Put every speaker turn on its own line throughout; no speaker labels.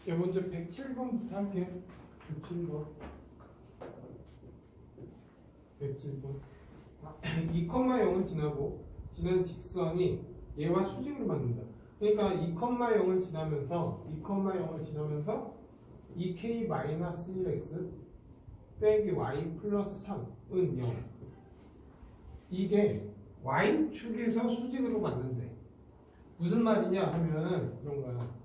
야, 먼저 107번부터 할게. 107번. 107번. 2,0을 지나고 지난 직선이 얘와 수직으로 맞는다. 그러니까 2,0을 지나면서 2k-1x 빼기 y 플러스 3은 0. 이게 y축에서 수직으로 맞는데 무슨 말이냐 하면은 이런 거야.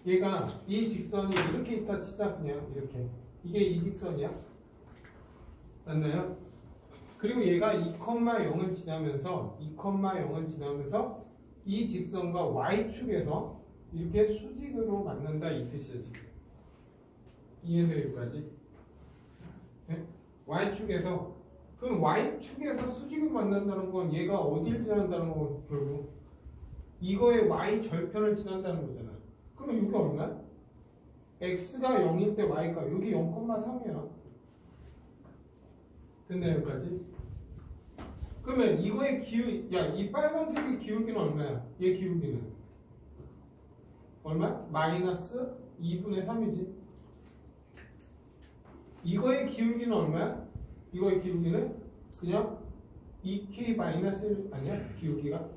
얘가 이 직선이 이렇게 있다 치자. 그냥 이렇게 이게 이 직선이야. 맞나요? 그리고 얘가 2,0을 지나면서 이 직선과 y축에서 이렇게 수직으로 맞는다 이 뜻이야 지금. 이해돼요 여기까지? 네? y축에서 그럼 y축에서 수직으로 만난다는 건 얘가 어디를 지난다는 건 결국 이거의 y 절편을 지난다는 거잖아. 그럼 여기 얼마야? x가 0일 때 y가 여기 0,3이야. 됐나요 여기까지? 그러면 이거의 이 빨간색의 기울기는 얼마야? 얘 기울기는 얼마? 마이너스 2분의 3이지. 이거의 기울기는 얼마야? 이거의 기울기는 그냥 2k 마이너스 1 아니야? 기울기가?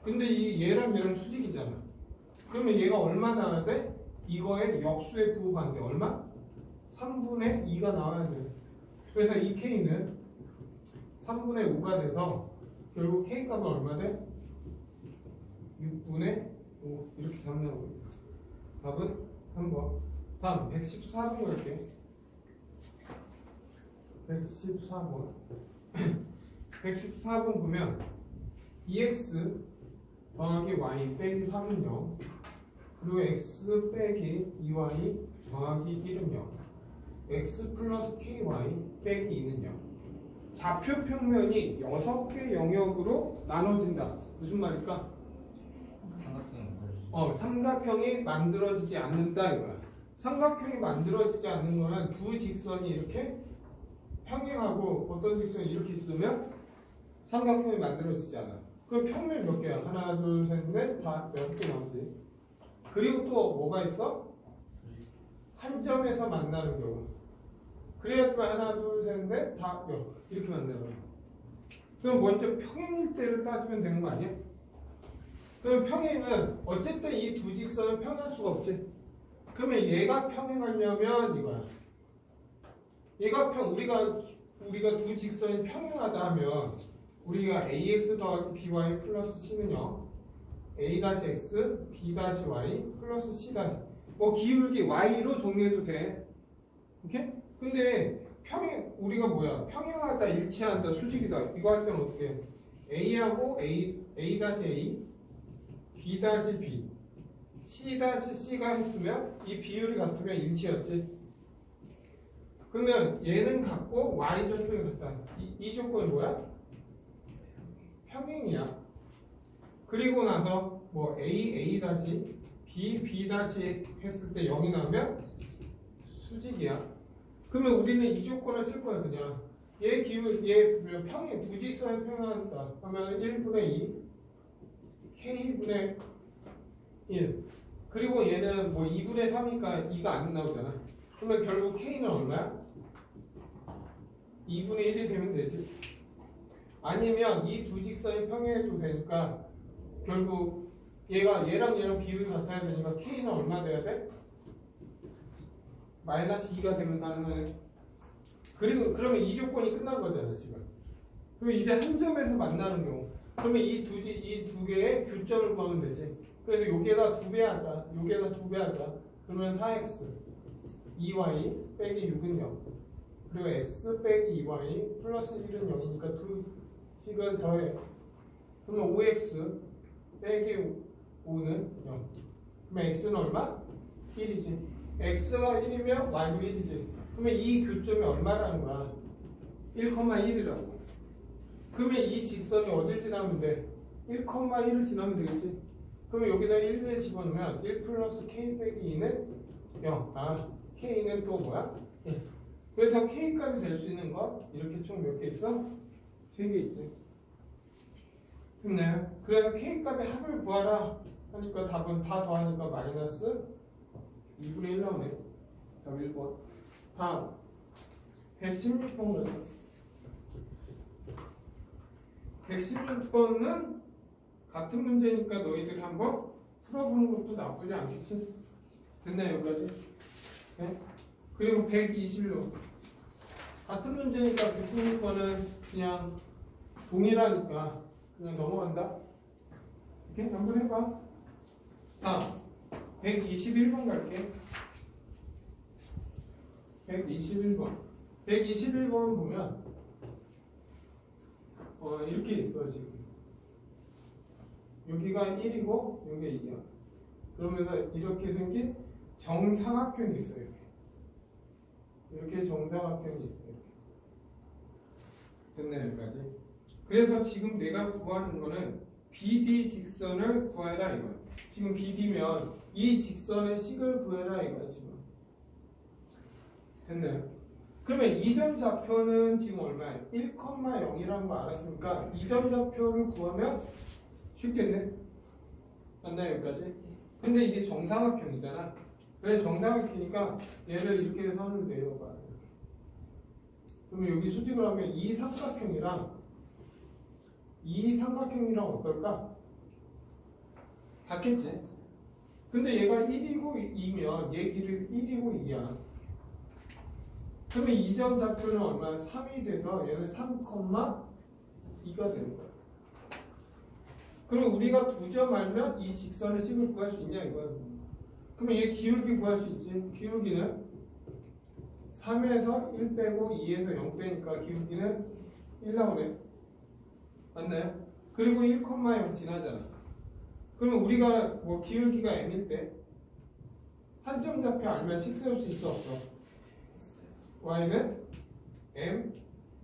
근데 얘랑 수직이잖아. 그러면 얘가 얼마 나와야 돼? 이거의 역수에 부호가 돼. 얼마? 3분의 2가 나와야 돼. 그래서 이 k는 3분의 5가 돼서 결국 k 값은 얼마 돼? 6분의 5 이렇게 답 나오고. 답은 3번. 다음 114번 갈게. 114번 114번 보면 2x 더하기 y 빼기 3은 0 그리고 x 빼기 2y 더하기 1은 0 x 플러스 ky 빼기 2는 0 좌표 평면이 6개 영역으로 나눠진다. 무슨 말일까? 삼각형이 만들어지지 않는다 이거야. 삼각형이 만들어지지 않는 거는 두 직선이 이렇게 평행하고 어떤 직선이 이렇게 있으면 삼각형이 만들어지지 않아. 그 평면 몇 개야? 하나, 둘, 셋, 넷, 다 6개 나오지. 그리고 또 뭐가 있어? 한 점에서 만나는 경우. 그래야지만 하나, 둘, 셋, 넷, 다 이렇게 만나는 거야. 그럼 먼저 평행일 때를 따지면 되는 거 아니야? 그럼 평행은 어쨌든 이 두 직선은 평행할 수가 없지. 그러면 얘가 평행하려면 이거야. 우리가 두 직선이 평행하다 하면 우리가 ax 더하기 by 플러스 c는 0 a-x b-y 플러스 c 뭐 기울기 y로 정리해도 돼. 오케이? 근데 우리가 뭐야? 평행하다 일치한다 수직이다 이거 할 때는 어떻게 해? a하고 a-a b-b c-c가 했으면 이 비율이 같으면 일치였지. 그러면 얘는 같고 y 절편이 같다. 이 조건이 뭐야? 평행이야. 그리고 나서 뭐 a 다시 b 다시 했을 때 0이 나오면 수직이야. 그러면 우리는 이 조건을 쓸 거야 그냥. 얘 평행 두 직선이 평행하다 하면 1분의 2 k분의 1 그리고 얘는 뭐 2분의 3이니까 2가 안 나오잖아. 그러면 결국 k는 얼마야? 2분의 1이 되면 되지. 아니면 이 두 직선이 평행해도 되니까 결국 얘랑 비율이 같아야 되니까 k는 얼마 돼야 돼? 마이너스 2가 되면 가능하네. 그리고 그러면 이 조건이 끝난 거잖아 지금. 그러면 이제 한 점에서 만나는 경우. 그러면 이 두 개의 교점을 구하면 되지. 그래서 여기에다 2배 하자. 여기에다 2배 하자. 그러면 4x 2y 빼기 6은 0. 그리고 x 빼기 2y 플러스 1은 0이니까 두 식을 더해. 그러면 5x 빼기 5는 0. 그러면 x는 얼마? 1이지. x가 1이면 y도 1이지. 그러면 이 교점이 얼마라는 거야? 1,1이라고. 그러면 이 직선이 어딜 지나면 돼? 1,1을 지나면 되겠지. 그러면 여기다 1을 집어넣으면 1 플러스 k 빼기 2는 0. k는 또 뭐야? 1. 그래서 k값이 될 수 있는 거 이렇게 총 몇 개 있어? 3개 있지. 됐나요? 그래서 k값의 합을 구하라 하니까 답은 다 더하니까 마이너스 플러스 2분의 1 나오네. 답 1번. 다음 116번 가자. 116번은 같은 문제니까 너희들이 한번 풀어보는 것도 나쁘지 않겠지? 됐나요, 여기까지? 네? 그리고 121번. 같은 문제니까 116번은 그냥 동일하니까 그냥 넘어간다. 이렇게 한번 해봐. 다음 121번 갈게. 121번. 121번 보면 이렇게 있어 지금. 여기가 1이고 여기가 2야. 그러면서 이렇게 생긴 정사각형이 있어요. 이렇게 정사각형이 있어요. 됐네 여기까지. 그래서 지금 내가 구하는 거는 BD 직선을 구해라 이거야. 지금 BD면 이 직선의 식을 구해라 이거야 지금. 됐나요? 그러면 이 점 좌표는 지금 얼마예요? 1,0이라는 거 알았으니까 이 점 좌표를 구하면 쉽겠네? 맞나요 여기까지? 근데 이게 정사각형이잖아. 그래 정사각형이니까 얘를 이렇게 선을 내려봐. 그러면 여기 수직을 하면 이 삼각형이랑 어떨까? 같겠지? 근데 얘가 1이고 2면 얘 길이 1이고 2야. 그러면 이 점 좌표는 얼마야? 3이 돼서 얘는 3,2가 되는 거야. 그럼 우리가 두 점 알면 이 직선의 식을 구할 수 있냐 이거야. 그러면 얘 기울기 구할 수 있지. 기울기는 3에서 1 빼고 2에서 0 빼니까 기울기는 1 나오네. 맞나요? 그리고 1,0 지나잖아. 그러면 우리가 뭐 기울기가 m일 때 한 점 좌표 알면 식 세울 수 있어 없어? y는 m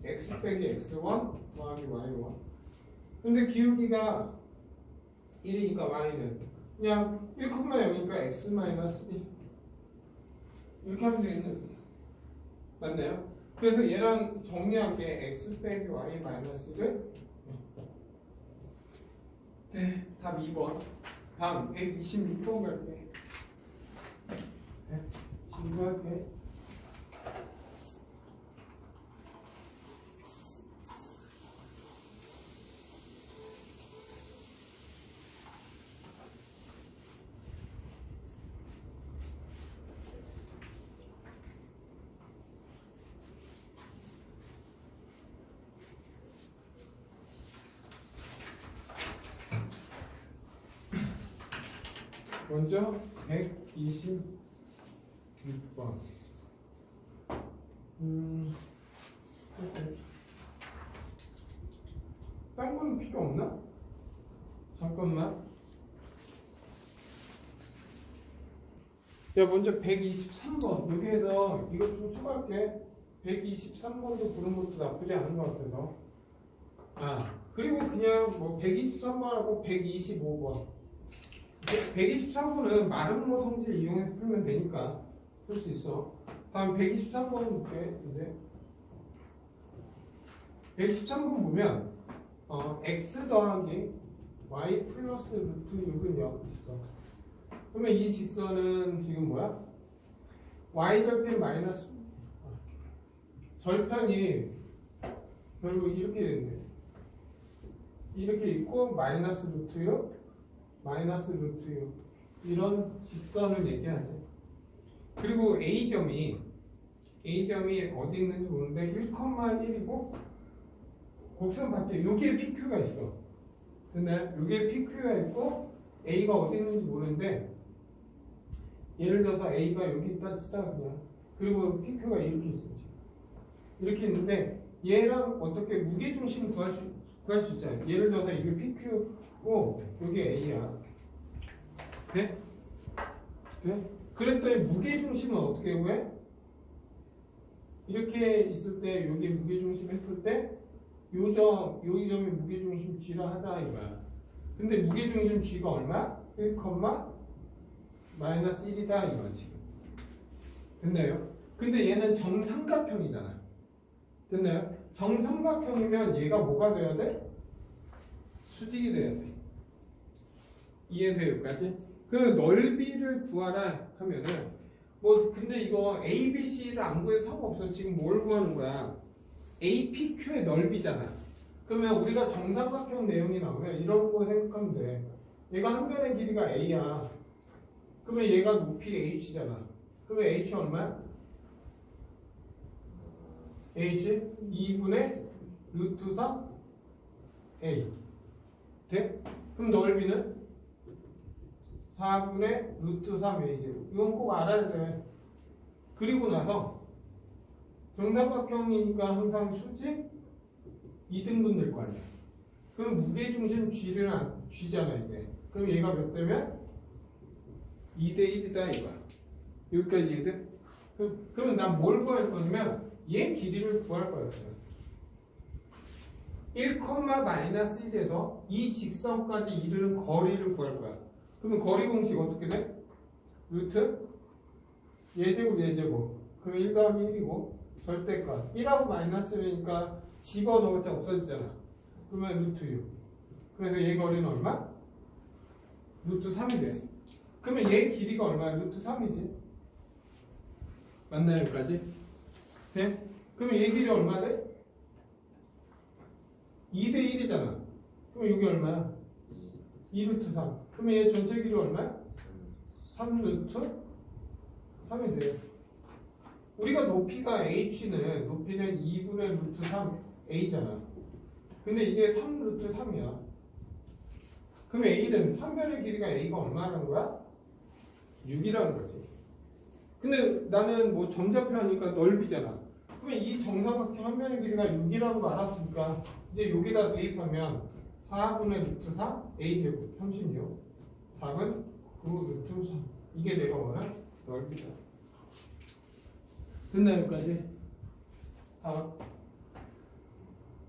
x 빼기 x1 더하기 y1. 근데 기울기가 1이니까 y는 그냥 1,0이니까 x 마이너스 1 이렇게 하면 되겠네. 맞나요? 그래서 얘랑 정리할게. x 빼기 y 마이너스 1을 네, 답 2번. 다음 126번 갈게. 네, 친구할게. 먼저 126번. 딴 거는 필요 없나? 잠깐만. 야, 먼저 123번. 여기에서 이것 좀 수고할게. 123번도 보는 것도 나쁘지 않은 것 같아서. 그리고 그냥 뭐 123번하고 125번. 123번은 마름모 성질 이용해서 풀면 되니까 풀 수 있어. 다음 123번 볼게. 이제 113번 보면 x 더하기 y 플러스 루트 6은 0 있어. 그러면 이 직선은 지금 뭐야? y절편 마이너스 절편이 결국 이렇게 되는데 이렇게 있고 마이너스 루트 6 마이너스 루트 6 이런 직선을 얘기하지. 그리고 A점이 어디 있는지 모르는데 1,1이고 곡선 밖에 여기에 PQ가 있어. 근데 여기에 PQ가 있고 A가 어디 있는지 모르는데 예를 들어서 A가 여기 있다 치자 그냥. 그리고 PQ가 이렇게 있어. 이렇게 있는데 얘랑 어떻게 무게중심 구할 수 있잖아요. 예를 들어서 이게 PQ고 여기 A야. 돼? 돼? 그랬더니 무게중심은 어떻게 구해? 이렇게 있을 때 여기 무게중심 했을 때 요 점이 무게중심 G라 하자 이거야. 근데 무게중심 G가 얼마? 1, 마이너스 1이다 이거 지금. 됐나요? 근데 얘는 정삼각형이잖아. 됐나요? 정삼각형이면 얘가 뭐가 돼야 돼? 수직이 돼야 돼. 이해돼요 여기까지? 그래서 넓이를 구하라 하면은 뭐 근데 이거 A, B, C를 안 구해도 상관없어. 지금 뭘 구하는 거야? APQ의 넓이잖아. 그러면 우리가 정삼각형 내용이 나오면 이런 거 생각하면 돼. 얘가 한 변의 길이가 A야. 그러면 얘가 높이 H잖아. 그러면 H 얼마야? H 2분의 루트 3 A. 돼? 그럼 넓이는 4분의 루트 3A 제곱. 이건 꼭 알아야 돼. 그리고 나서 정삼각형이니까 항상 수직 2등분 될 거 아니야. 그럼 무게중심 G잖아 이게. 그럼 얘가 몇 대면? 2대 1이다 이거야. 여기까지 이해돼? 그러면 난 뭘 구할 거냐면 얘 길이를 구할 거야. 1,-1에서 이 직선까지 이르는 거리를 구할 거야. 그러면 거리 공식 어떻게 돼? 루트 얘제곱 그러면 1 더하기 1이고 절대값 1하고 마이너스니까 집어넣을 때 없어지잖아. 그러면 루트 6. 그래서 얘 거리는 얼마? 루트 3이 돼. 그러면 얘 길이가 얼마야? 루트 3이지. 맞나요? 여기까지? 네? 그러면 얘 길이 얼마 돼? 2대 1이잖아. 그럼 여기 얼마야? 2루트 3. 그러면 얘 전체 길이 얼마야? 3루트 3이 돼요. 우리가 높이가 H는 높이는 2분의 루트 3 A잖아. 근데 이게 3루트 3이야. 그럼 A는 한 변의 길이가 A가 얼마라는 거야? 6이라는 거지. 근데 나는 뭐 점좌표 하니까 넓이잖아. 그러면 이 정삼각형 한 변의 길이가 6이라는 거 알았으니까 이제 여기다 대입하면 4분의 루트 4 A제곱 36 답은 9 루트 3. 이게 내가 원하는 넓이다. 됐나 여기까지? 답.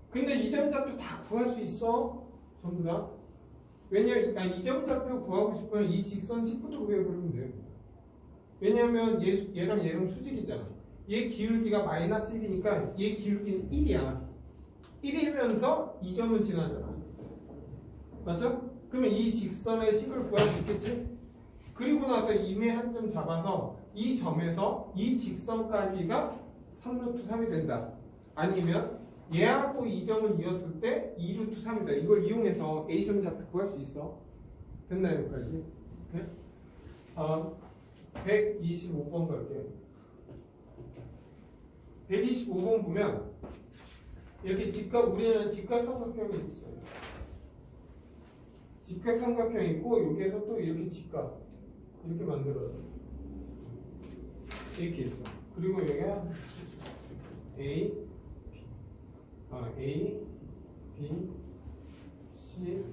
근데 이점좌표 다 구할 수 있어. 전부 다. 왜냐면 이점좌표 구하고 싶으면 이 직선 식부터 구해버리면 돼. 왜냐면 얘랑 얘랑 수직이잖아. 얘 기울기가 마이너스 1이니까 얘 기울기는 1이야. 1이면서 2점은 지나잖아. 맞죠? 그러면 이 직선의 식을 구할 수 있겠지? 그리고 나서 임의 한 점 잡아서 이 점에서 이 직선까지가 3루트 3이 된다. 아니면 얘하고 이 점을 이었을 때 2루트 3이다. 이걸 이용해서 A점 좌표 구할 수 있어. 됐나요? 여기까지? 네? 125번 갈게요. 125번 보면 이렇게 우리는 직각삼각형이 있어요. 직각삼각형이 있고 여기에서 또 이렇게 직각 이렇게 만들어요. 이렇게 있어. 그리고 여기가 A, B, C, D 이렇게.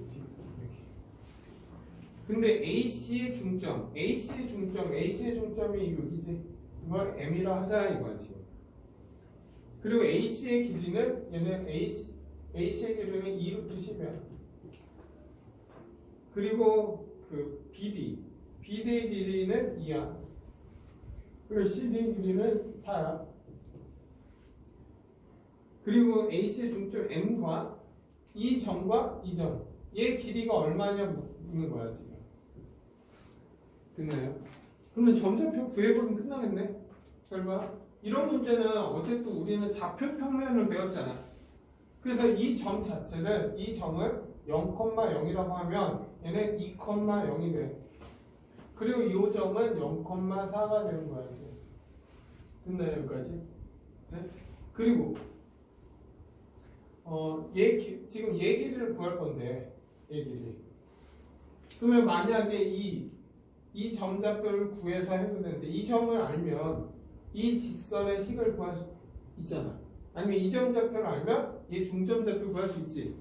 근데 AC의 중점이 여기지. 이걸 M이라 하자 이거야 지금. 그리고 AC의 길이는 얘는 AC의 길이는 2루트 10이야. 그리고 그 BD의 길이는 2야. 그리고 CD의 길이는 4야. 그리고 AC의 중점 M과 이 점과 이 점, 얘 길이가 얼마냐 묻는 거야 지금. 됐나요? 그러면 점좌표 구해보면 끝나겠네. 잘 봐. 이런 문제는 어쨌든 우리는 좌표 평면을 배웠잖아. 그래서 이 점 자체를 이 점을 0,0이라고 하면 얘는 2,0이 돼. 그리고 이 점은 0,4가 되는 거야 이제. 됐나요 여기까지? 네? 그리고 지금 얘 길이를 구할 건데 얘 길이. 그러면 만약에 이 점좌표를 구해서 해도 되는데 이 점을 알면 이 직선의 식을 구할 수 있잖아. 아니면 이 점좌표를 알면 얘 중점좌표 구할 수 있지.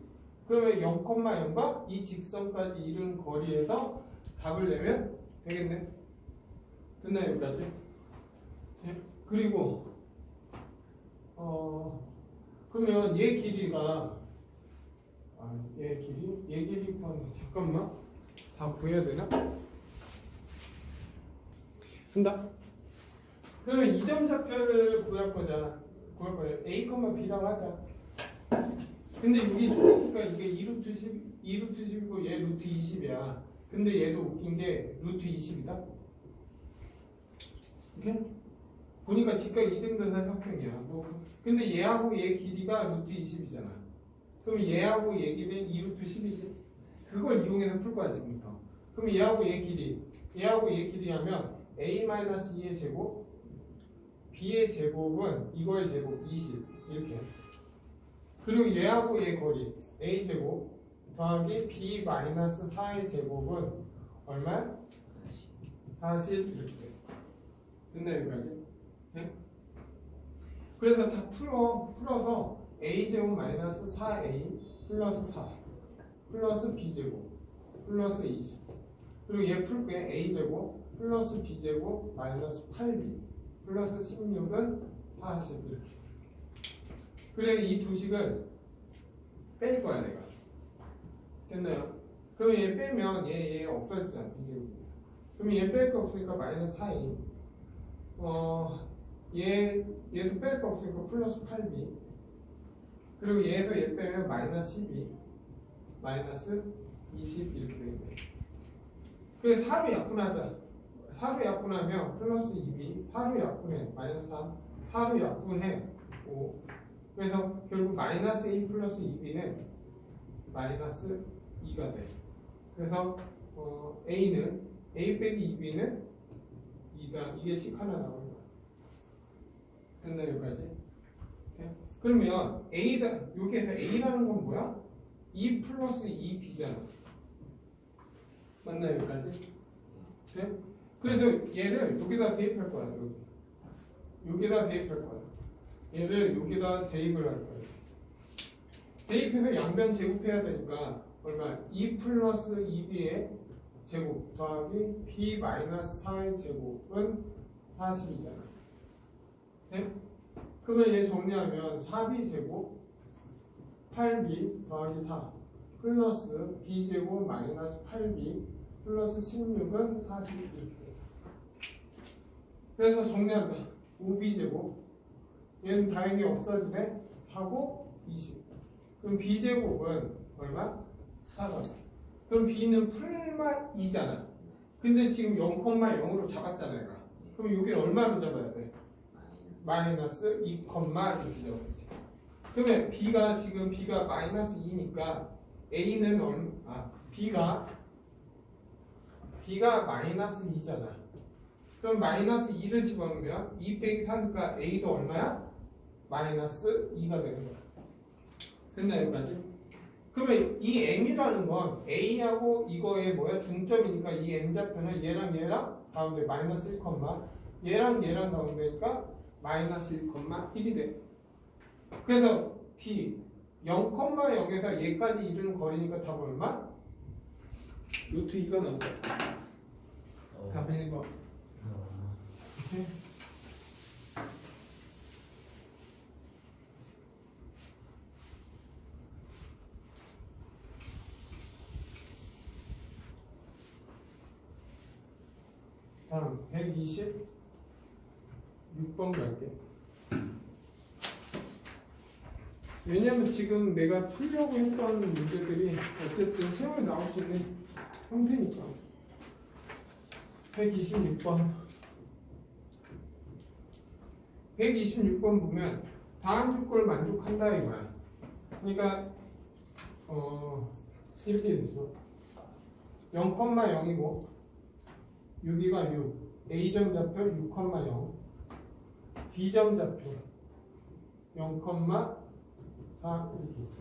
그러면 0,0과 이 직선까지 이른 거리에서 답을 내면 되겠네. 됐나요 여기까지? 네? 그리고 그러면 얘 길이가 얘 길이 구하는 잠깐만 다 구해야 되나? 한다. 그러면 이 점 좌표를 구할 거야. A, B라고 하자. 근데 여기 수니까 이게 2루트 10이고 얘 루트 20이야. 근데 얘도 웃긴 게 루트 20이다. 오케이? 보니까 직각 2등분 삼각형이야. 뭐 근데 얘하고 얘 길이가 루트 20이잖아. 그럼 얘하고 얘 길이는 2루트 10이지. 그걸 이용해서 풀 거야 지금부터. 그럼 얘하고 얘 길이 하면 a-2의 제곱, b의 제곱은 이거의 제곱 20 이렇게. 그리고 얘하고 얘 거리 a 제곱 더하기 b-4의 제곱은 얼마? 40 이렇게. 됐나 여기까지? 네? 그래서 다 풀어서 a제곱 마이너스 4a 플러스 4 플러스 b제곱 플러스 20 그리고 얘 풀게 a제곱 플러스 b제곱 마이너스 8b 플러스 16은 40 이렇게. 그래 이 두 식을 뺄 거야 내가. 됐나요? 그럼 얘 빼면 얘 없어지잖아 b제곱이. 그럼 얘 뺄 거 없으니까 마이너스 4a 얘도 뺄 거 없으니까 플러스 8b 그리고 얘에서 얘 빼면 마이너스 12 마이너스 20 이렇게 되겠네. 그래서 4로 약분하자. 4로 약분하면 플러스 2b 4로 약분해 마이너스 3 4로 약분해 5 그래서 결국 마이너스 a 플러스 2b는 마이너스 2가 돼. 그래서 a는 a 빼기 2b는 2다. 이게 식 하나 나오는 거야. 됐나 여기까지? 네? 그러면 A다 여기에서 A라는 건 뭐야? 2 플러스 2B잖아. 맞나요 여기까지? 네? 그래서 얘를 여기다 대입할 거야. 여기다 대입할 거야. 얘를 여기다 대입을 할 거야. 대입해서 양변 제곱해야 되니까 얼마? 2 플러스 2B의 제곱 더하기 B 마이너스 4의 제곱은 40이잖아. 네? 그러면 얘 정리하면 4B 제곱 8B 더하기 4 플러스 B 제곱 마이너스 8B 플러스 16은 40 이렇게. 그래서 정리한다. 5B 제곱 얘는 당연히 없어지네 하고 20. 그럼 B 제곱은 얼마? 4가 돼. 그럼 b는 풀마 2잖아. 근데 지금 0,0으로 잡았잖아 얘가. 그럼 여기를 얼마로 잡아야 돼? 마이너스 2, 이렇게 잡아야지. 그러면 b가 마이너스 2니까 a는 b가 마이너스 2잖아. 그럼 마이너스 2를 집어넣으면 2 빼기 4니까 a도 얼마야? 마이너스 2가 되는 거야. 됐나 여기까지? 그러면 이 m이라는 건 a하고 이거의 뭐야 중점이니까 이 m 좌표는 얘랑 가운데 마이너스 1, 얘랑 가운데니까 마이너스 1,1이 돼. 그래서 b 0,0에서 얘까지 이르는 거리니까 답은 얼마? 루트 2가 나온다. 답은 1번. 오케이. 다음 126번 갈게. 왜냐면 지금 내가 풀려고 했던 문제들이 어쨌든 시험에 나올 수 있는 형태니까. 126번 126번 보면 다음 조건을 만족한다 이거야. 그러니까 이렇게 됐어. 0,0이고 여기가 6, A점 좌표 6,0, B점 좌표 0,4 이렇게 있어.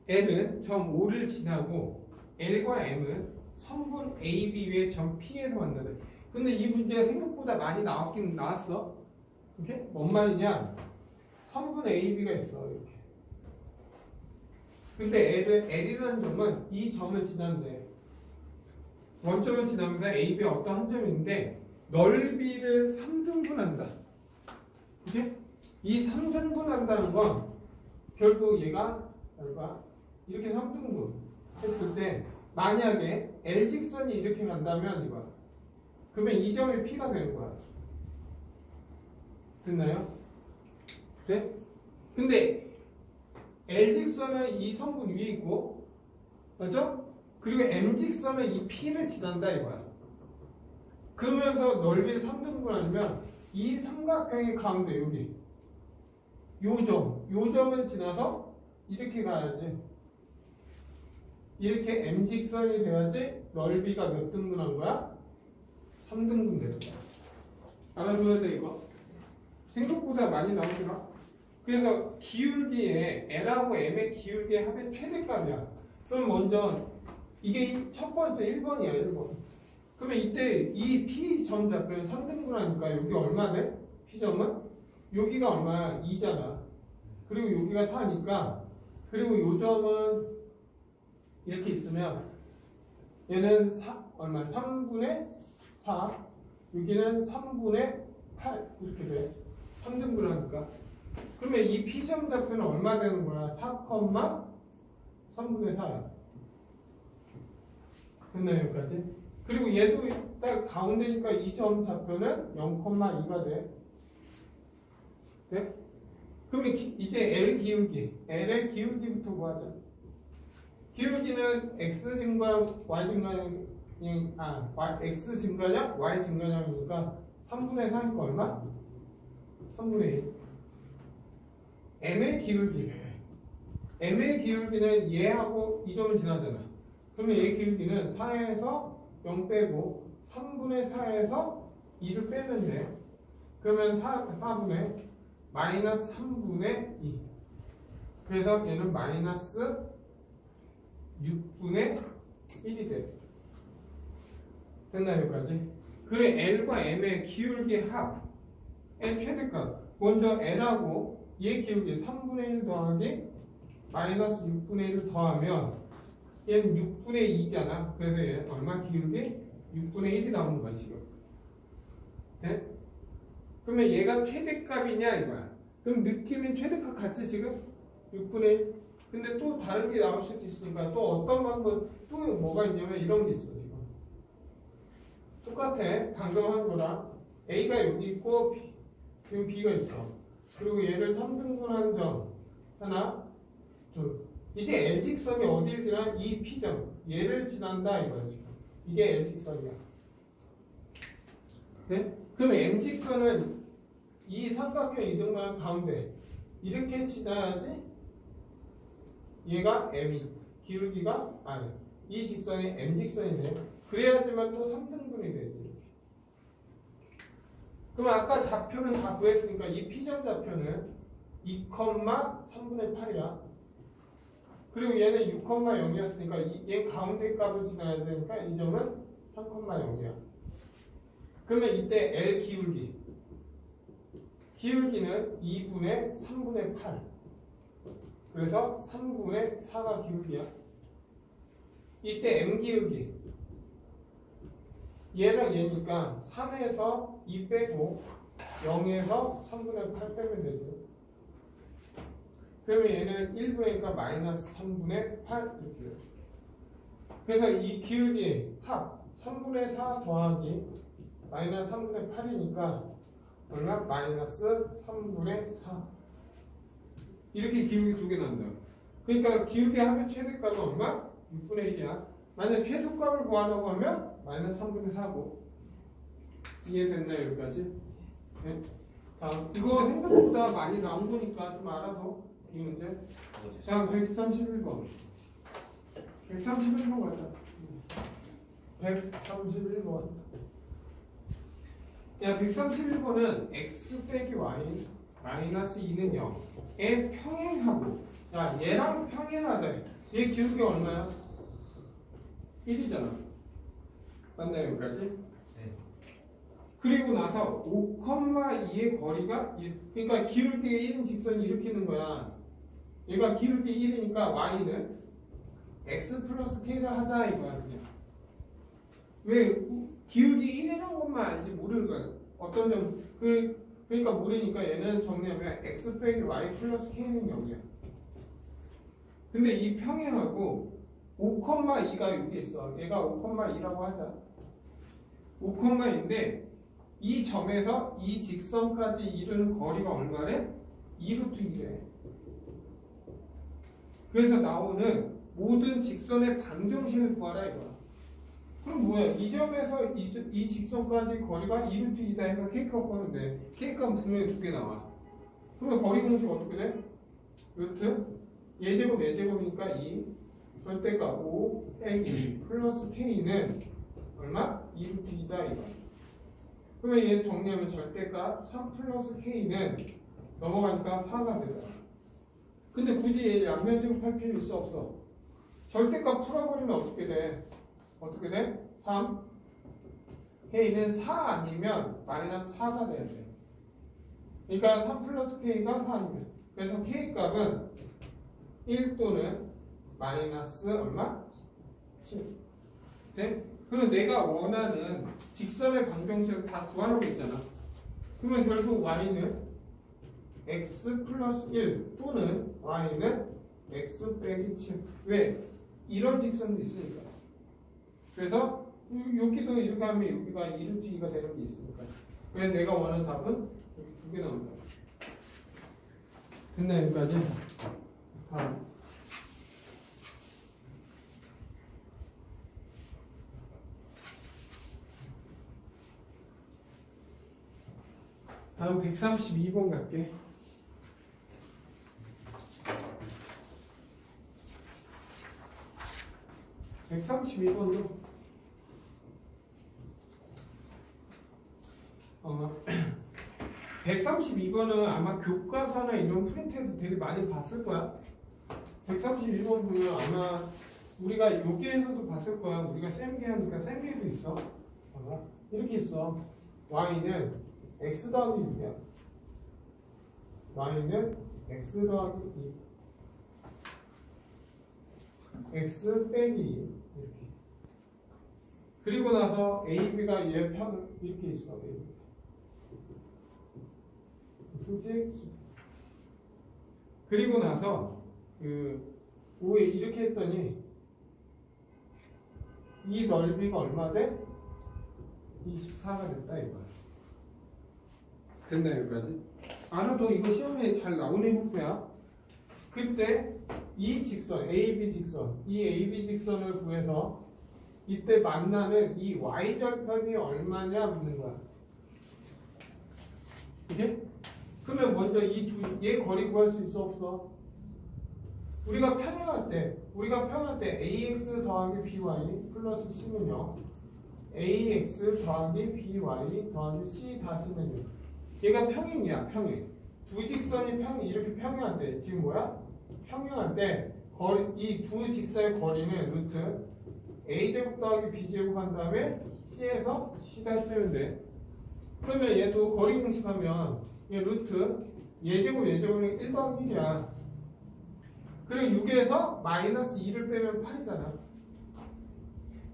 L은 점 5를 지나고 L과 M은 선분 AB 외 점 P에서 만나다. 근데 이 문제가 생각보다 많이 나왔긴 나왔어. 오케이? 뭔 말이냐? 선분 AB가 있어 이렇게. 근데 L이라는 점은 이 점을 지나는데 원점을 지나면서 AB의 어떤 한 점인데 넓이를 3등분한다. 오케이? 이 3등분한다는 건 결국 얘가 이렇게 3등분 했을 때 만약에 L직선이 이렇게 간다면 이거야. 그러면 이 점이 P가 되는 거야. 됐나요? 네? 근데 L직선은 이 선분 위에 있고 맞죠? 그리고 M직선은 이 P를 지난다 이거야. 그러면서 넓이를 3등분 아니면 이 삼각형의 가운데 여기 요점을 지나서 이렇게 가야지. 이렇게 M직선이 돼야지 넓이가 몇 등분한 거야? 3등분 되는 거야. 알아둬야 돼 이거. 생각보다 많이 나오더라. 그래서 기울기에 L하고 M의 기울기의 합의 최대값이야. 그럼 먼저 이게 첫 번째 1번이야 1번. 그러면 이때 이 P점 잡표는 3등분 하니까 여기 얼마 돼? P점은? 여기가 얼마야? 2잖아. 그리고 여기가 4니까 그리고 요 점은 이렇게 있으면 얘는 4, 얼마? 3분의 4 여기는 3분의 8 이렇게 돼. 3등분 하니까 그러면 이 P점 좌표는 얼마 되는 거야? 4,3분의 4야. 됐나요 여기까지? 그리고 얘도 딱 가운데니까 이 점 좌표는 0,2가 돼. 네? 그러면 이제 L 기울기, L의 기울기부터 구하자. 기울기는 X 증가량, Y 증가량, X 증가량, Y 증가량이니까 3분의 4니까 얼마? 3분의 1. M의 기울기. M의 기울기는 얘하고 이 점을 지나잖아. 그러면 얘 기울기는 4에서 0 빼고 3분의 4에서 2를 빼면 돼. 그러면 4분의 마이너스 3분의 2. 그래서 얘는 마이너스 6분의 1이 돼. 됐나요 여기까지? 그래 L과 M의 기울기 합의 최대값. 먼저 L하고 얘 기울기 3분의 1 더하기 마이너스 6분의 1을 더하면 얘는 6분의 2잖아. 그래서 얘는 얼마 기울기? 6분의 1이 나오는 거야 지금. 네? 그러면 얘가 최대값이냐 이거야. 그럼 느낌은 최대값 같지 지금? 6분의 1. 근데 또 다른 게 나올 수도 있으니까 또 어떤 방법 또 뭐가 있냐면 이런 게 있어 지금. 똑같아. 방금 한 거랑 A가 여기 있고 여기 B가 있어. 그리고 얘를 3등분한 점 하나 둘. 이제 L직선이 어디를 지나? 이 P점 얘를 지난다 이거야 지금. 이게 L직선이야. 네? 그럼 M직선은 이 삼각형 이등분 가운데 이렇게 지나야지 얘가 M이 기울기가 이 직선이 M직선이 돼. 그래야지만 또 3등분이 되지 이렇게. 그럼 아까 좌표는 다 구했으니까 이 P점 좌표는 2,3분의 8이야. 그리고 얘는 6,0이었으니까 얘 가운데 값을 지나야 되니까 이 점은 3,0이야. 그러면 이때 L 기울기는 2분의 3분의 8. 그래서 3분의 4가 기울기야. 이때 M 기울기. 얘랑 얘니까 3에서 2 빼고 0에서 3분의 8 빼면 되죠. 그러면 얘는 1분의니까 마이너스 3분의 8 이렇게 돼요. 그래서 이 기울기의 합 3분의 4 더하기 마이너스 3분의 8이니까 얼마? 마이너스 3분의 4 이렇게 기울기 두 개 난다. 그러니까 기울기 합의 최대값은 얼마? 6분의 1이야. 만약 최소값을 구하려고 하면 마이너스 3분의 4고. 이해됐나요 여기까지? 네. 다음 이거 생각보다 많이 나온 거니까 좀 알아둬 이 문제. 다음 131번 131번 가자. 131번. 야 131번은 x 빼기 y 마이너스 2는 0에 평행하고 야 얘랑 평행하다. 얘 기울기 얼마야? 1이잖아. 맞나요 여기까지?
네.
그리고 나서 5,2의 거리가 그러니까 기울기가 1인 직선이 이렇게 있는 거야. 얘가 기울기 1이니까 y는 x 플러스 k를 하자 이거야 그냥. 왜 기울기 1이라는 것만 알지 모르는 거야. 어떤 점 그러니까 모르니까 얘는 정리하면 x 빼기 y 플러스 k는 0이야. 근데 이 평행하고 5,2가 여기 있어. 얘가 5,2라고 하자. 5,2인데 이 점에서 이 직선까지 이르는 거리가 얼마래? 2루트 2래. 그래서 나오는 모든 직선의 방정식을 구하라 이거야. 그럼 뭐야? 이 점에서 이 직선까지 거리가 2루트 2다 해서 K값 구하는데 K값은 분명히 두 개 나와. 그러면 거리 공식 어떻게 돼? 루트 예제곱 예제곱이니까 2 절대값 5 빼기 플러스 K는 얼마? 2루트 2다 이거. 그러면 얘 정리하면 절대값 3 플러스 K는 넘어가니까 4가 되잖아. 근데 굳이 얘 양면제곱할 필요 있어 없어? 절대값 풀어버리면 어떻게 돼? 어떻게 돼? 3 K는 4 아니면 마이너스 4가 돼야 돼. 그러니까 3 플러스 K가 4 아니면 그래서 K값은 1 또는 마이너스 얼마? 7 돼? 그럼 내가 원하는 직선의 방정식을 다 구하라고 했잖아. 그러면 결국 Y는 X 플러스 1 또는 Y는 X 빼기 7 왜? 이런 직선도 있으니까. 그래서 여기도 이렇게 하면 여기가 2루트 2가 되는 게 있으니까. 그래서 내가 원하는 답은 여기 두 개 나온다. 됐나 여기까지? 다음 132번 갈게. (132번도) 132번은 아마 교과서나 이런 프린트에서 되게 많이 봤을 거야. 131번 보면 아마 우리가 여기에서도 봤을 거야. 우리가 쌤기 하니까 쌤기도 있어. 봐봐. 이렇게 있어. y는 x 더하기 6이야. y는 x 더하기 2 x 빼기 2 이렇게. 그리고 나서 a, b가 얘 편 이렇게 있어. 수직. 그리고 나서 그 5에 이렇게 했더니 이 넓이가 얼마 돼? 24가 됐다 이거야. 됐나 여기까지? 알아도 이거 시험에 잘 나오는 형태야. 그때 이 직선 AB 직선 이 AB 직선을 구해서 이때 만나는 이 y절편이 얼마냐 묻는 거야. 이게? 그러면 먼저 얘 거리 구할 수 있어 없어? 우리가 평행할 때 ax 더하기 by 플러스 c는요 ax 더하기 by 더하기 c 다시는 6 얘가 평행이야. 평행. 두 직선이 이렇게 평행할 때 지금 뭐야? 평행할 때 이 두 직선의 거리는 루트 a제곱 더하기 b제곱 한 다음에 c에서 c 다시 빼면 돼. 그러면 얘도 거리 공식하면 얘 루트 예제곱 예제곱은 1 더하기 1이야. 그리고 6에서 마이너스 2를 빼면 8이잖아.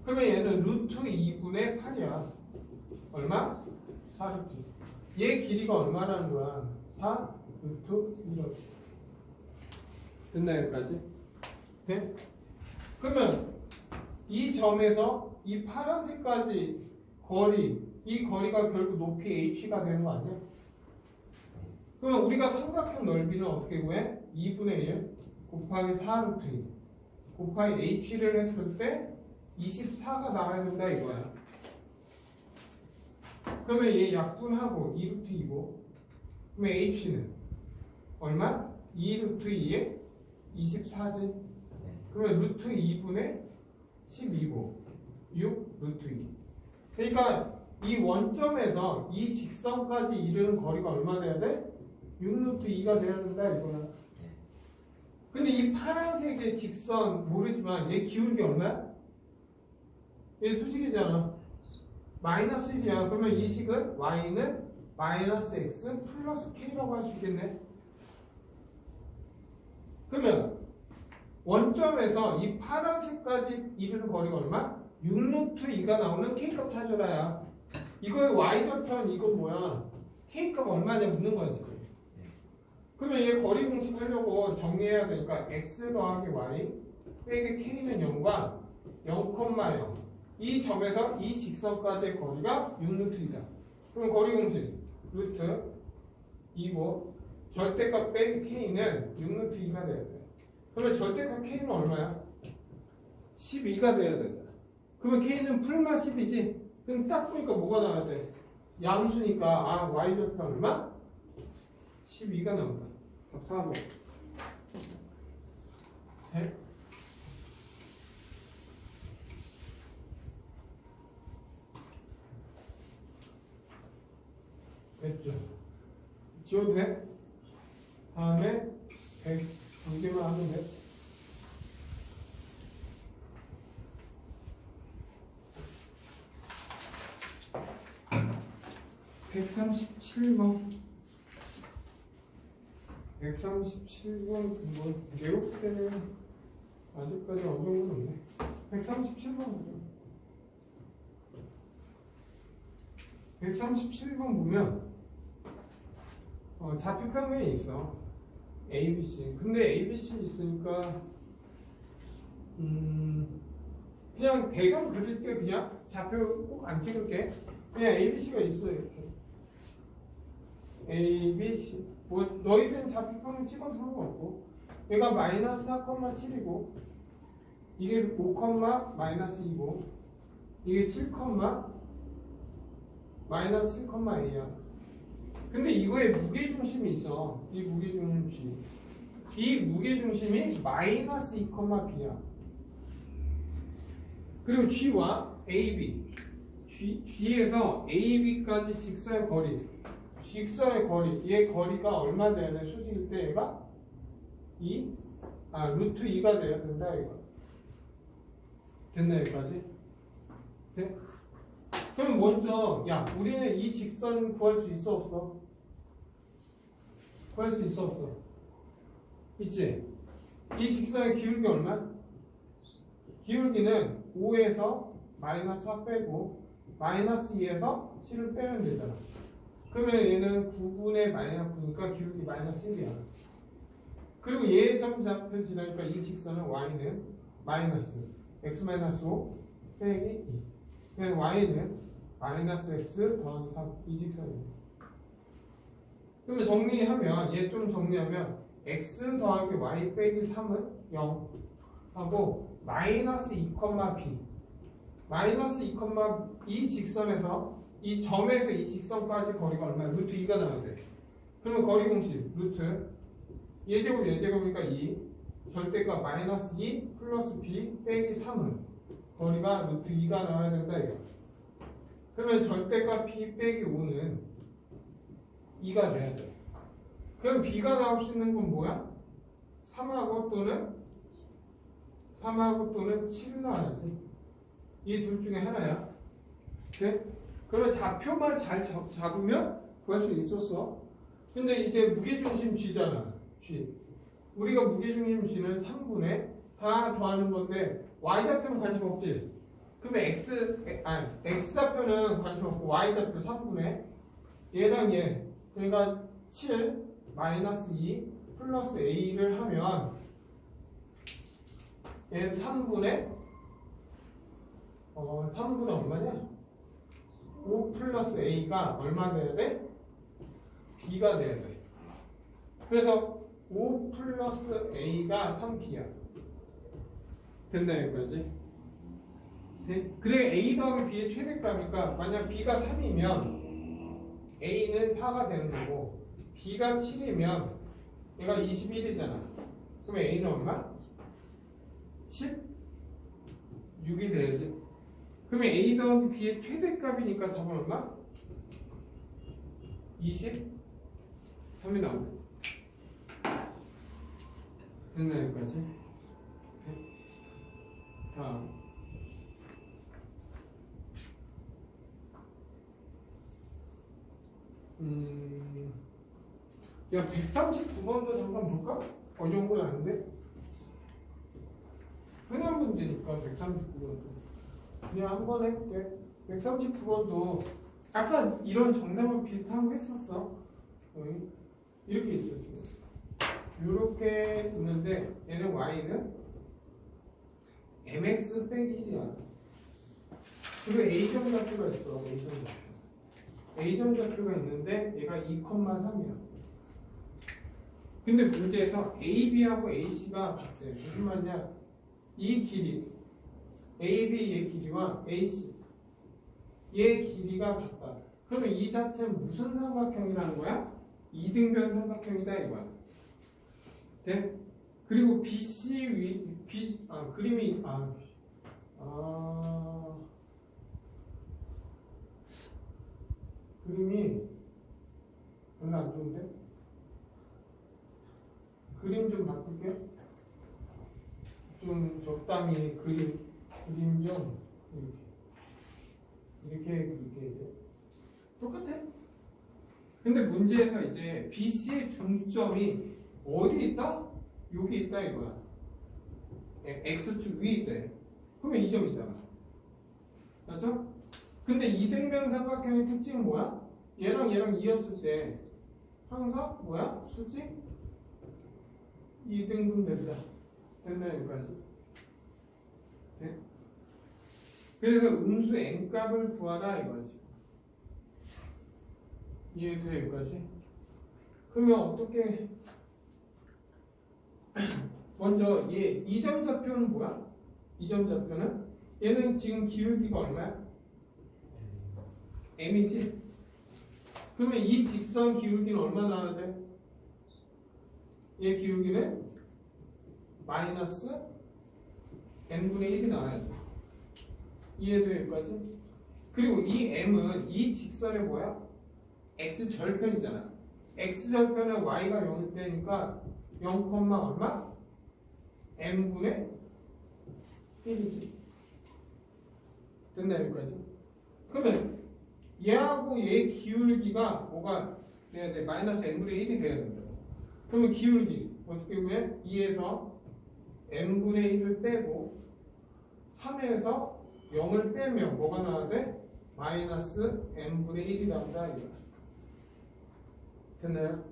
그러면 얘는 루트 2분의 8이야. 얼마? 4루트. 얘 길이가 얼마라는 거야? 4 루트 1. 됐나 여기까지? 네? 그러면 이 점에서 이 파란색까지 이 거리가 결국 높이 h가 되는 거 아니야? 그러면 우리가 삼각형 넓이는 어떻게 구해? 2분의 1 곱하기 4루트 2 곱하기 h를 했을 때 24가 나와야 된다 이거야. 그러면 얘 약분하고 2루트 2고 그러면 h는 얼마? 2루트 2에 24지. 그러면 루트 2분의 12고 6 루트 2. 그러니까 이 원점에서 이 직선까지 이르는 거리가 얼마 돼야 돼? 6 루트 2가 돼야 된다 이거야. 근데 이 파란색의 직선 모르지만 얘 기울기 얼마야? 얘 수직이잖아. 마이너스 1이야. 그러면 이 식은 y는 마이너스 x 플러스 k라고 할 수 있겠네. 그러면 원점에서 이 파란색까지 이르는 거리가 얼마? 6 루트 2가 나오는 k값 찾아라야. 이거의 y절편 이건 뭐야? k값 얼마냐 묻는 거야 지금. 그러면 얘 거리 공식 하려고 정리해야 되니까 x 더하기 y 빼기 k는 0과 0,0 이 점에서 이 직선까지의 거리가 6루트이다. 그럼 거리 공식 루트 2고 절대값 빼기 k는 6루트 2가 돼야 돼. 그러면 절대값 k는 얼마야? 12가 돼야 되잖아. 그러면 K는 풀마 10이지? 그럼 딱 보니까 뭐가 나와야 돼? 양수니까 아 Y좌표 얼마? 12가 나온다. 답 4번. 돼? 됐죠? 지워도 돼? 다음에 100 관계만 하면 돼? (137번) 137번 외울 때는 아직까지 어려운 건 없네. 137번 137번 보면 좌표 평면이 있어. ABC. 근데 ABC 있으니까 그냥 대강 그릴게. 그냥 좌표 꼭 안 찍을게. 그냥 ABC가 있어. 이렇게 ABC. 뭐 너희들은 좌표 평면 찍어도 상관없고, 얘가 마이너스 4,7이고 이게 5, 마이너스 2고 이게 7, 마이너스 7,A야. 근데 이거에 무게중심이 있어. 이 무게중심. 이 무게중심이 마이너스 2,B야. 그리고 G와 AB. G에서 AB까지 직선의 거리. 직선의 거리. 얘 거리가 얼마 돼야 돼? 수직일 때 얘가? 루트 2가 돼야 된다, 이거. 됐나, 여기까지? 네? 그럼 먼저, 우리는 이 직선 구할 수 있어, 없어? 구할 수 있어, 없어? 있지? 이 직선의 기울기 얼마? 기울기는 5에서 마이너스 4 빼고 마이너스 2에서 7을 빼면 되잖아. 그러면 얘는 9분의 마이너스 9니까 기울기 마이너스 1이야. 그리고 얘 점좌표 지나니까 이 직선은 y는 마이너스 x 마이너스 5 빼기 2. 그래서 y는 마이너스 x 더하기 3. 이 직선이에요. 그러면 정리하면, 얘 좀 정리하면 x 더하기 y 빼기 3은 0 하고 마이너스 2,b 마이너스 2,2 직선에서 이 점에서 이 직선까지 거리가 얼마야? 루트 2가 나와야 돼. 그러면 거리 공식 루트 예제곱 예제곱이니까 2 절대값 마이너스 2 플러스 b 빼기 3은 거리가 루트 2가 나와야 된다 이거. 그러면 절대값 b 빼기 5는 2가 돼야 돼. 그럼 b가 나올 수 있는 건 뭐야? 3하고 또는 7 나와야지. 이 둘 중에 하나야. 네? 그러면 좌표만 잘 잡으면 구할 수 있었어. 근데 이제 무게중심 G잖아. G. 우리가 무게중심 G는 3분의 다 더하는 건데 Y좌표는 관심 없지. 그러면 X좌표는 관심 없고 Y좌표 3분의 얘랑 얘. 그러니까 7 마이너스 2 플러스 A를 하면 얘는 3분의 3분의 얼마냐? 5 플러스 A가 얼마 돼야 돼? B가 돼야 돼. 그래서 5 플러스 A가 3B야. 됐나 여기까지? 네? 그래 A 더하기 B의 최대값이니까 만약 B가 3이면 A는 4가 되는 거고 B가 7이면 얘가 21이잖아. 그러면 A는 얼마? 16이 돼야지. 그러면 A 더하기 B의 최대값이니까 답은 얼마? 23이 나오네. 됐나 여기까지? 네. 다음 야 139번도 잠깐 볼까? 어려운 건 아닌데? 흔한 문제니까 139번도 그냥 한번 해볼게. 139번도 아까 이런 정답을 비슷한 거 했었어. 이렇게 있어 지금. 이렇게 있는데 얘는 y는 mx 빼기 1이야. 그리고 a점 좌표가 있어. a점 좌표가 있는데 얘가 2,3이야. 근데 문제에서 ab하고 ac가 같대. 무슨 말이냐? 이 길이 AB의 길이와 AC 얘 길이가 같다. 그러면 이 자체는 무슨 삼각형이라는 거야? 이등변 삼각형이다 이거야. 네? 그리고 BC 그림이 그림이 별로 안 좋은데? 그림 좀 바꿀게. 좀 적당히 그림 좀 이렇게 이제 똑같아. 근데 문제에서 이제 BC의 중점이 어디 있다? 여기 있다 이거야. X축 위에 있대. 그러면 이 점이잖아. 맞죠? 근데 이등변 삼각형의 특징은 뭐야? 얘랑 이었을 때 항상 뭐야? 수직 2등분 된다. 됐나 여기까지? 네? 그래서 음수 n값을 구하라 이거지. 이해돼 여기까지? 그러면 어떻게 먼저 얘 이점 좌표는 뭐야? 이점 좌표는 얘는 지금 기울기가 얼마야? m이지? 그러면 이 직선 기울기는 얼마 나와야 돼? 얘 기울기는 마이너스 n분의 1이 나와야지. 이해돼 여기까지? 그리고 이 m은 이 직선의 뭐야? x절편이잖아. x절편에 y가 0일 때니까 0, 얼마? m분의 1이지. 됐나 여기까지? 그러면 얘하고 얘 기울기가 뭐가 돼야 돼? 마이너스 n분의 1이 돼야 된다. 그러면 기울기 어떻게 구해? 2에서 n분의 1을 빼고 3에서 0을 빼면 뭐가 나와야 돼? 마이너스 n분의 1이 나온다 이거야. 됐나요?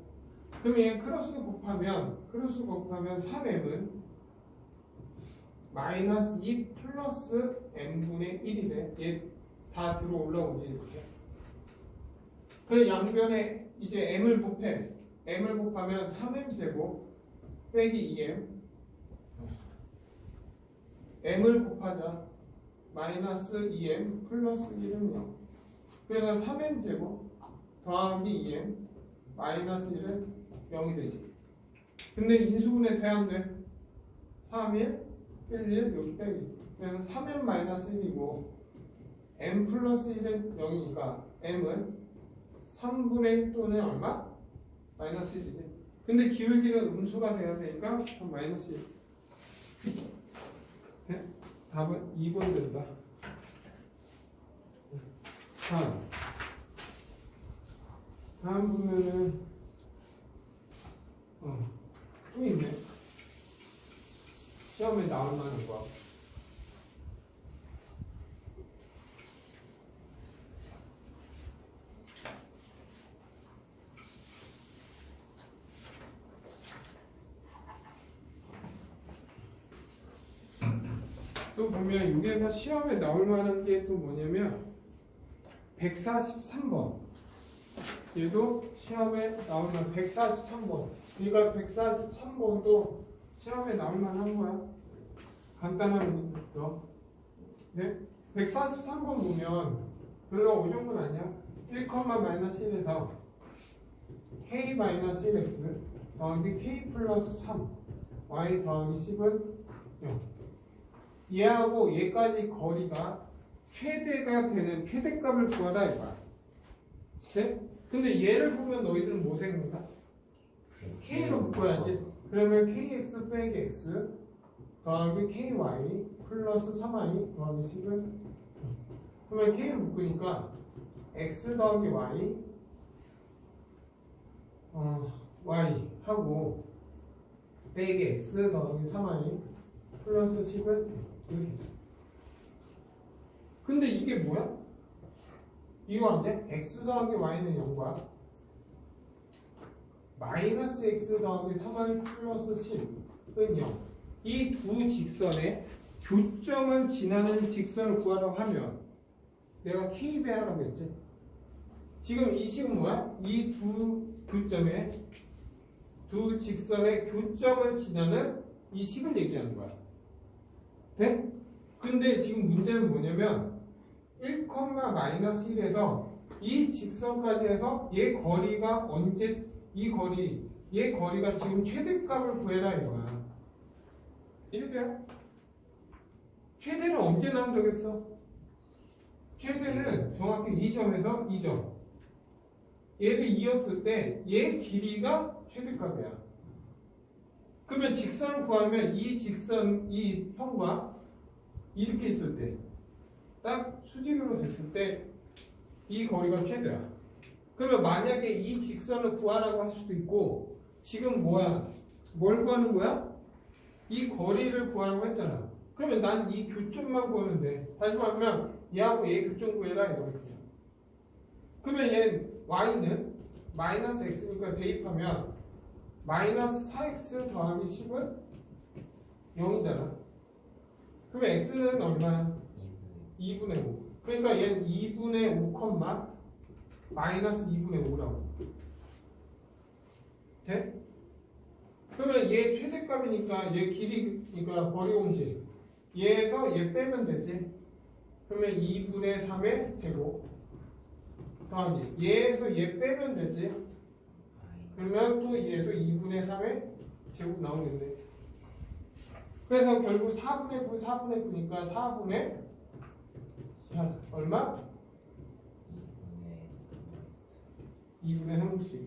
그럼 얘 크로스 곱하면 3m은 마이너스 2 플러스 n분의 1이 돼. 얘 다 들어 올라오지 이렇게. 그래 양변에 이제 m을 곱해. m을 곱하면 3m 제곱 빼기 2m. m을 곱하자. 마이너스 2m 플러스 1은 0. 그래서 3m 제곱 더하기 2m 마이너스 1은 0이 되지. 근데 인수분해 돼야 안 돼? 3일 1 여기 빼기. 그래서 3m 마이너스 1이고 m 플러스 1은 0이니까 m은 3분의 1 또는 얼마? 마이너스 1이지. 근데 기울기는 음수가 돼야 되니까 마이너스 1. 네? 답은 2번 된다. 다음 보면은 또 있네. 시험에 나올 만한 거. 또 보면 여기에서 시험에 나올 만한 게 또 뭐냐면 143번. 얘도 시험에 나올 만한 143번. 그러니까 143번도 시험에 나올 만한 거야. 간단한 것부터. 네? 143번 보면 별로 어려운 건 아니야. 1,-1에서 k-1x 더하기 k 플러스 3 y 더하기 10은 0. 얘하고 얘까지 거리가 최대가 되는 최대값을 구하라 이거야. 네? 근데 얘를 보면 너희들은 뭐 생각나? k로 묶어야지. 그러면 kx 빼기 x 더하기 ky 플러스 3y 더하기 10은 그러면 k를 묶으니까 x 더하기 y y 하고 빼기 x 더하기 3y 플러스 10은 이렇게. 근데 이게 뭐야? 이거 안 돼? x 더하기 y는 0과 마이너스 x 더하기 3y 플러스 10은 0. 이 두 직선의 교점을 지나는 직선을 구하라고 하면 내가 k배 하라고 했지. 지금 이 식은 뭐야? 이 두 교점의 두 직선의 교점을 지나는 이 식을 얘기하는 거야. 돼? 근데 지금 문제는 뭐냐면 1, 마이너스 1에서 이 직선까지 해서 얘 거리가 언제 얘 거리가 지금 최대값을 구해라 이거야. 최대야? 최대는 언제 나온다겠어? 최대는 정확히 이 점에서 이 점. 얘를 이었을 때 얘 길이가 최대값이야. 그러면 직선을 구하면 이 직선, 이 선과 이렇게 있을 때 딱 수직으로 됐을 때 이 거리가 최대야. 그러면 만약에 이 직선을 구하라고 할 수도 있고 지금 뭐야? 뭘 구하는 거야? 이 거리를 구하라고 했잖아. 그러면 난 이 교점만 구하면 돼. 다시 말하면 얘하고 얘 교점 구해라 이거거든요. 그러면 얘 y는 마이너스 x니까 대입하면 마이너스 4x 더하기 10은 0이잖아. 그러면 x는 얼마야? 2분의 5. 그러니까 얘는 2분의 5, 마이너스 2분의 5라고. 돼? 그러면 얘 최대값이니까 얘 길이니까 거리 공식. 얘에서 얘 빼면 되지. 그러면 2분의 3의 제곱 더하기 얘에서 얘 빼면 되지. 그러면 또 얘도 2분의 3의 제곱 나오겠네. 그래서 결국 4분의 9, 4분의 9니까 4분의 얼마? 2분의 3씩.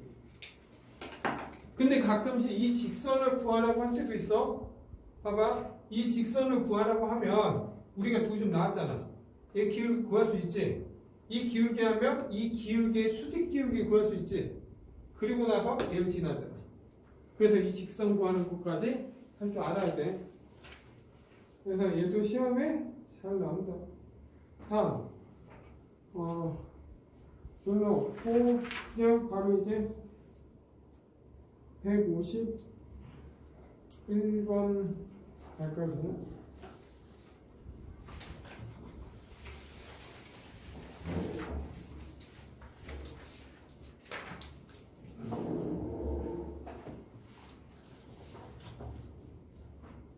근데 가끔씩 이 직선을 구하라고 할 때도 있어. 봐봐. 이 직선을 구하라고 하면 우리가 두 점 나왔잖아. 얘 기울기 구할 수 있지. 이 기울기 하면 이 기울기의 수직 기울기 구할 수 있지. 그리고 나서 얘를 지나잖아. 그래서 이 직선 구하는 것까지 할 줄 알아야 돼. 그래서 얘도 시험에 잘 나온다. 다음 별로 없고 그냥 바로 이제 151번 갈까요?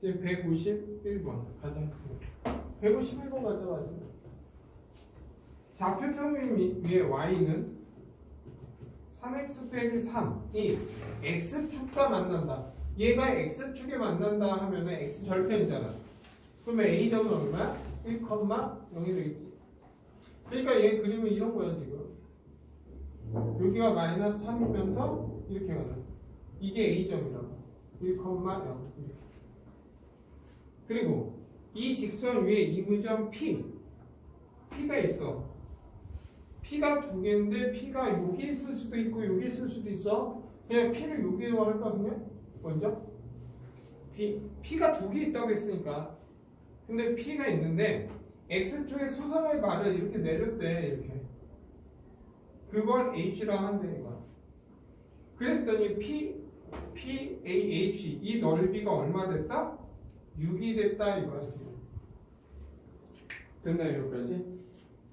이제 151번 가자. 151번 가자. 맞아. 좌표 평면 위에 y는 3x 빼기 3이 x축과 만난다. 얘가 x축에 만난다 하면은 x절편이잖아. 그러면 a점은 얼마야? 1,0이 되겠지. 그러니까 얘 그림은 이런 거야 지금. 여기가 마이너스 3이면서 이렇게 가는. 이게 a점이라고. 1,0 이렇게. 그리고 이 직선 위에 이무점 P가 있어. P가 두 개인데 P가 여기 있을 수도 있고 여기 있을 수도 있어. 그냥 P를 여기로 할까 그냥? 먼저? P가 두 개 있다고 했으니까. 근데 P가 있는데 X쪽에 수선의 말을 이렇게 내렸대. 이렇게. 그걸 H라고 한대 이거. 그랬더니 PAH 이 넓이가 얼마 됐다? 6이 됐다 이거야 지금. 됐나 여기까지?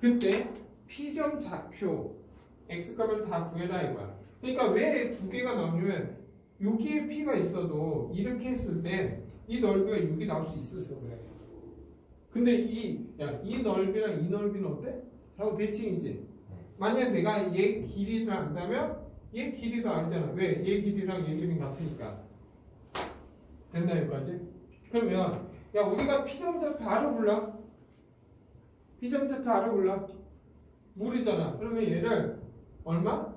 그때 P점 좌표 X값을 다 구해라 이거야. 그러니까 왜 두 개가 나오냐면 여기에 P가 있어도 이렇게 했을 때 이 넓이가 6이 나올 수 있어서 그래. 근데 이 넓이랑 이 넓이는 어때? 좌우 대칭이지. 만약 내가 얘 길이를 안다면 얘 길이도 알잖아. 왜? 얘 길이랑 얘 길이 같으니까. 됐나 여기까지? 그러면 야 우리가 P점 좌표 알아볼라? P점 좌표 알아볼라? 모르잖아. 그러면 얘를 얼마?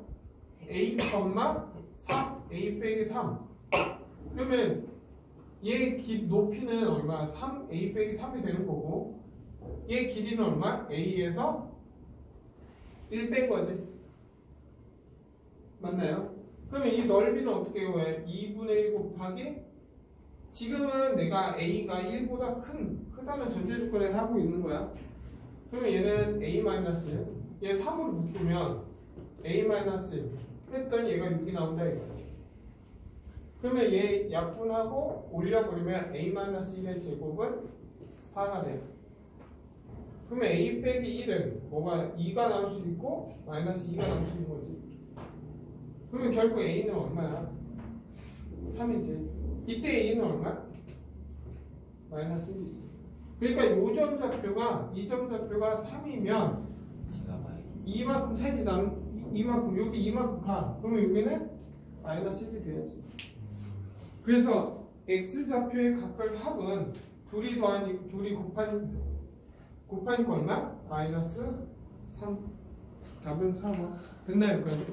A, 4, A 빼기 3. 그러면 얘 높이는 얼마? 3, A 빼기 3이 되는 거고 얘 길이는 얼마? A에서 1 뺀 거지. 맞나요? 그러면 이 넓이는 어떻게 구해? 2분의 1 곱하기 지금은 내가 A가 1보다 크다는 전제 조건에서 하고 있는 거야. 그러면 얘는 A-, 얘 3으로 묶으면 A-1 했더니 얘가 6이 나온다 이거지. 그러면 얘 약분하고 올려버리면 A-1의 제곱은 4가 돼. 그러면 A 빼기 1은 뭐가 2가 나올 수도 있고 마이너스 2가 나올 수 있는 거지. 그러면 결국 A는 얼마야? 3이지. 이때 A는 얼마? 마이너스 1이지. 그러니까 요점 좌표가 이 점 좌표가 3이면
제가 봐요.
이만큼 차이 나면 이만큼 여기 이만큼 가. 그러면 여기는 마이너스 1이 돼야지. 그래서 x 좌표의 각각 합은 둘이 더하니 둘이 곱하니까 얼마? 마이너스 3. 답은 3원. 됐나요? 여기까지?